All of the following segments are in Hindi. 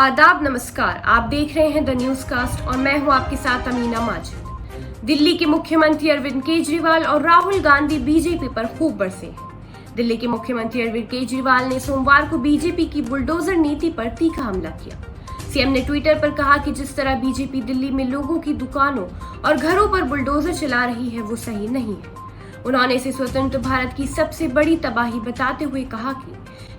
आदाब नमस्कार, आप देख रहे हैं द न्यूज कास्ट और मैं हूं आपके साथ अमीना माजिद। दिल्ली के मुख्यमंत्री अरविंद केजरीवाल और राहुल गांधी बीजेपी पर खूब बरसे हैं। दिल्ली के मुख्यमंत्री अरविंद केजरीवाल ने सोमवार को बीजेपी की बुलडोजर नीति पर तीखा हमला किया। सीएम ने ट्विटर पर कहा कि जिस तरह बीजेपी दिल्ली में लोगों की दुकानों और घरों पर बुलडोजर चला रही है वो सही नहीं है। उन्होंने इसे स्वतंत्र भारत की सबसे बड़ी तबाही बताते हुए कहा कि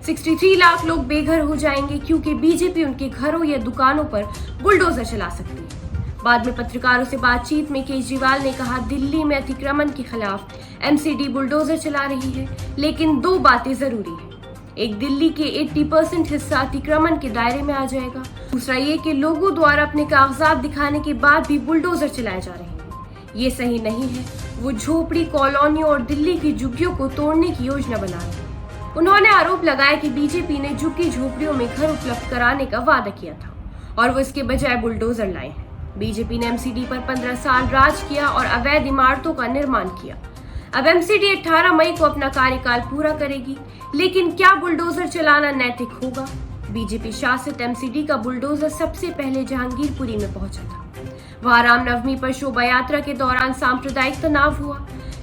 63 लाख लोग बेघर हो जाएंगे क्योंकि बीजेपी उनके घरों या दुकानों पर बुलडोजर चला सकती है। बाद में पत्रकारों से बातचीत में केजरीवाल ने कहा, दिल्ली में अतिक्रमण के खिलाफ एमसीडी बुलडोजर चला रही है, लेकिन दो बातें जरूरी है। एक, दिल्ली के 80% हिस्सा अतिक्रमण के दायरे में आ जाएगा। दूसरा ये कि लोगों द्वारा अपने कागजात दिखाने के बाद भी बुलडोजर चलाए जा रहे हैं। ये सही नहीं है। वो झोपड़ी कॉलोनियों और दिल्ली की झुग्गियों को तोड़ने की योजना बना रहे हैं। उन्होंने आरोप लगाया कि बीजेपी ने झुग्गी झोपड़ियों में घर उपलब्ध कराने का वादा किया था और वो इसके बजाय बुलडोजर लाए हैं। बीजेपी ने एमसीडी पर 15 साल राज किया और अवैध इमारतों का निर्माण किया। अब एमसीडी 18 मई को अपना कार्यकाल पूरा करेगी, लेकिन क्या बुलडोजर चलाना नैतिक होगा? बीजेपी शासित एमसीडी का बुलडोजर सबसे पहले जहांगीरपुरी में पहुंचा था। वहां रामनवमी पर शोभा यात्रा के दौरान सांप्रदायिक तनाव हुआ।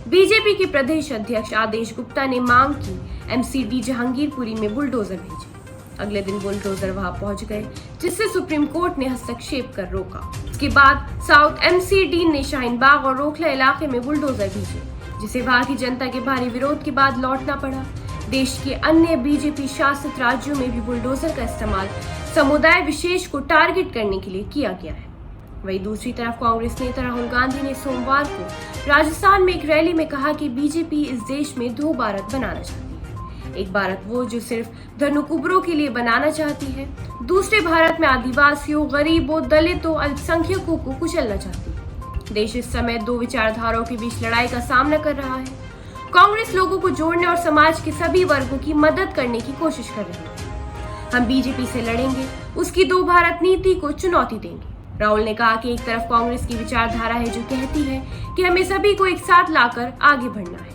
बीजेपी के प्रदेश अध्यक्ष आदेश गुप्ता ने मांग की एमसीडी जहांगीरपुरी में बुलडोजर भेजे। अगले दिन बुलडोजर वहां पहुंच गए, जिससे सुप्रीम कोर्ट ने हस्तक्षेप कर रोका। इसके बाद साउथ एमसीडी ने शाहीन बाग और रोखला इलाके में बुलडोजर भेजे, जिसे वहां की जनता के भारी विरोध के बाद लौटना पड़ा। देश के अन्य बीजेपी शासित राज्यों में भी बुलडोजर का इस्तेमाल समुदाय विशेष को टारगेट करने के लिए किया गया है। वहीं दूसरी तरफ कांग्रेस नेता राहुल गांधी ने सोमवार को राजस्थान में एक रैली में कहा कि बीजेपी इस देश में दो भारत बनाना चाहती है। एक भारत वो जो सिर्फ धनुकुबरों के लिए बनाना चाहती है, दूसरे भारत में आदिवासियों, गरीबों, दलितों, अल्पसंख्यकों को कुचलना चाहती है। देश इस समय दो विचारधाराओं के बीच लड़ाई का सामना कर रहा है। कांग्रेस लोगों को जोड़ने और समाज के सभी वर्गों की मदद करने की कोशिश कर रही है। हम बीजेपी से लड़ेंगे, उसकी दो भारत नीति को चुनौती देंगे। राहुल ने कहा कि एक तरफ कांग्रेस की विचारधारा है जो कहती है कि हमें सभी को एक साथ लाकर आगे बढ़ना है,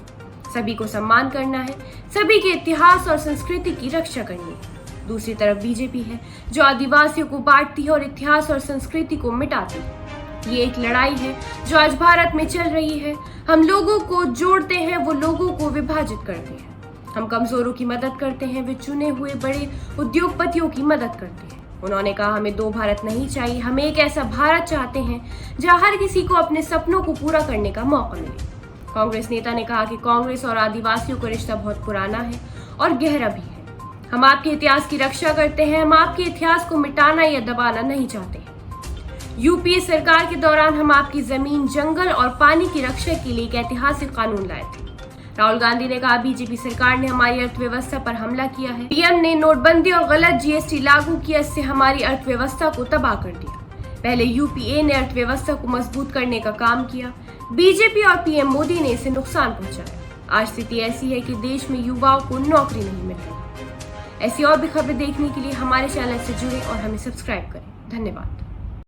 सभी को सम्मान करना है, सभी के इतिहास और संस्कृति की रक्षा करनी है। दूसरी तरफ बीजेपी है जो आदिवासियों को बांटती है और इतिहास और संस्कृति को मिटाती है। ये एक लड़ाई है जो आज भारत में चल रही है। हम लोगों को जोड़ते हैं, वो लोगों को विभाजित करते हैं। हम कमजोरों की मदद करते हैं, वे चुने हुए बड़े उद्योगपतियों की मदद करते हैं। उन्होंने कहा, हमें दो भारत नहीं चाहिए, हम एक ऐसा भारत चाहते हैं जहां हर किसी को अपने सपनों को पूरा करने का मौका मिले। कांग्रेस नेता ने कहा कि कांग्रेस और आदिवासियों का रिश्ता बहुत पुराना है और गहरा भी है। हम आपके इतिहास की रक्षा करते हैं, हम आपके इतिहास को मिटाना या दबाना नहीं चाहते हैं। यूपीए सरकार के दौरान हम आपकी जमीन, जंगल और पानी की रक्षा के लिए एक ऐतिहासिक कानून लाए थे। राहुल गांधी ने कहा, बीजेपी सरकार ने हमारी अर्थव्यवस्था पर हमला किया है। पीएम ने नोटबंदी और गलत जीएसटी लागू किया, इससे हमारी अर्थव्यवस्था को तबाह कर दिया। पहले यूपीए ने अर्थव्यवस्था को मजबूत करने का काम किया, बीजेपी और पीएम मोदी ने इसे नुकसान पहुंचाया। आज स्थिति ऐसी है कि देश में युवाओं को नौकरी नहीं मिल रही। ऐसी और भी खबरें देखने के लिए हमारे चैनल से जुड़े और हमें सब्सक्राइब करें। धन्यवाद।